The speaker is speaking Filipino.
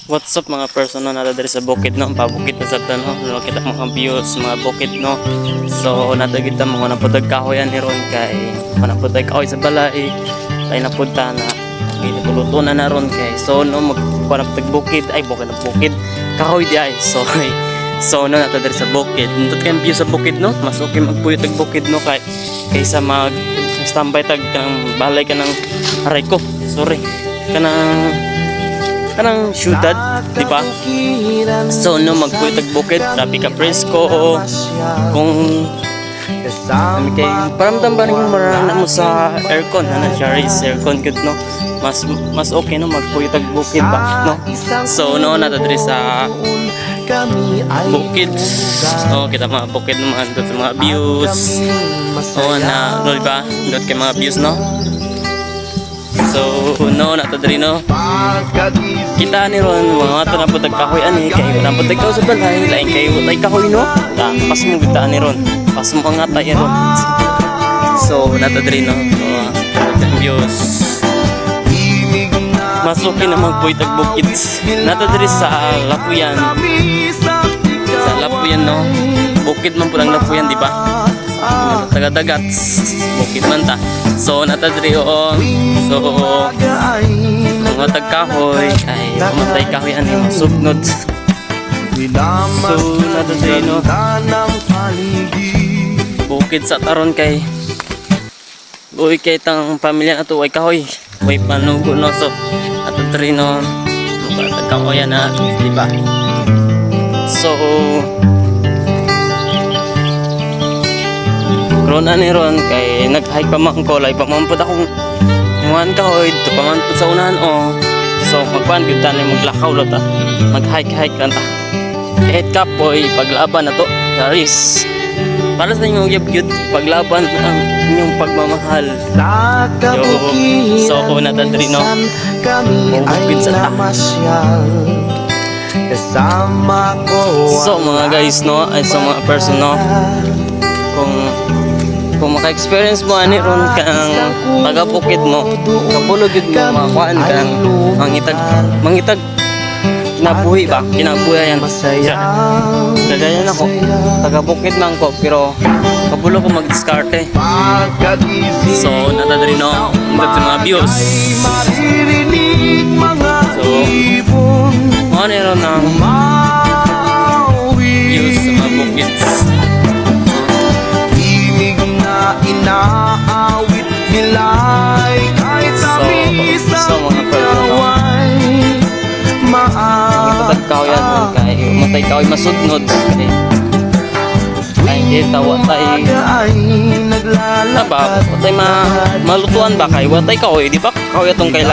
What's up mga person no, nata diri sa bukid no, pabukid na sa tanong, no, kita mga views, mga bukid no. So nata kita mga naputag kahoy ani ron kay manaputag kahoy sa balay, kay napunta na ginipuluto na ron kay so no magpanaputag bukid, ay bukid na bukid, kahoy di ay. So no nata diri sa bukid, nindot kay view sa bukid no, mas okay magpuyo tag bukid no kay kaysa mag standby tag kanang balay ka ng aray ko, sorry, kanang syudad, di ba? So no magpuyo tag bukid, grabe ka presko kung kay paramdam ba rin marana mo sa aircon, na siya is aircon good no, mas okay no magpuyo tag bukid ba no. So no nata diri sa bukid, so kita mga bukid naman doon sa mga views, o na no diba doon kay mga views no. So no nato diri no, kita ni ron mga ato na putag kahoy ani kay wala putag kahoy sa balay, lain kay utay kahoy no, pas mo kita ni ron, pas mo nga tay ron. So nato diri no, views masukin na magpuy tag bukid nato diri sa Lapuyan, sa Lapuyan no, bukid man pud ang Lapuyan di ba, taga-dagat bukid man ta. So nato diri o, so mga tagkahoy ay mamatay kahoy ani masugnod. So nato diri no, bukid sa taron kay uy kay tang pamilya nato ay kahoy way panugo no. So ato diri no tagkahoy na di ba. So ron ani ron kay nag-hike pa man ko, lay pa man pud akong muhan kahoy to pa man pud sa unahan o. So magpan gyud tani maglakaw lo ta, mag-hike lang ta, kahit kapoy paglaban na to garis para sa inyong gyud paglaban ang inyong pagmamahal. Yo, so una ta diri no, bukid sa ta. So mga guys no, ay sa mga person no, kung maka-experience mo ani ron kang taga-bukid mo, kapulog yun mo makuhaan kang mangitag kinabuhi ba, kinabuhi yan. Kagaya na ko, taga-bukid lang ko pero kapulog ko mag-diskarte. So natadari no, hanggang sa mga views. So ano ron ng views sa mga bukid. Inaawit nila'y kahit tamis ang gaway matag kahoy yan kay matay kahoy masudnod kay kita watay taba watay malutuan ba kay watay kahoy di ba kahoy atong kailangan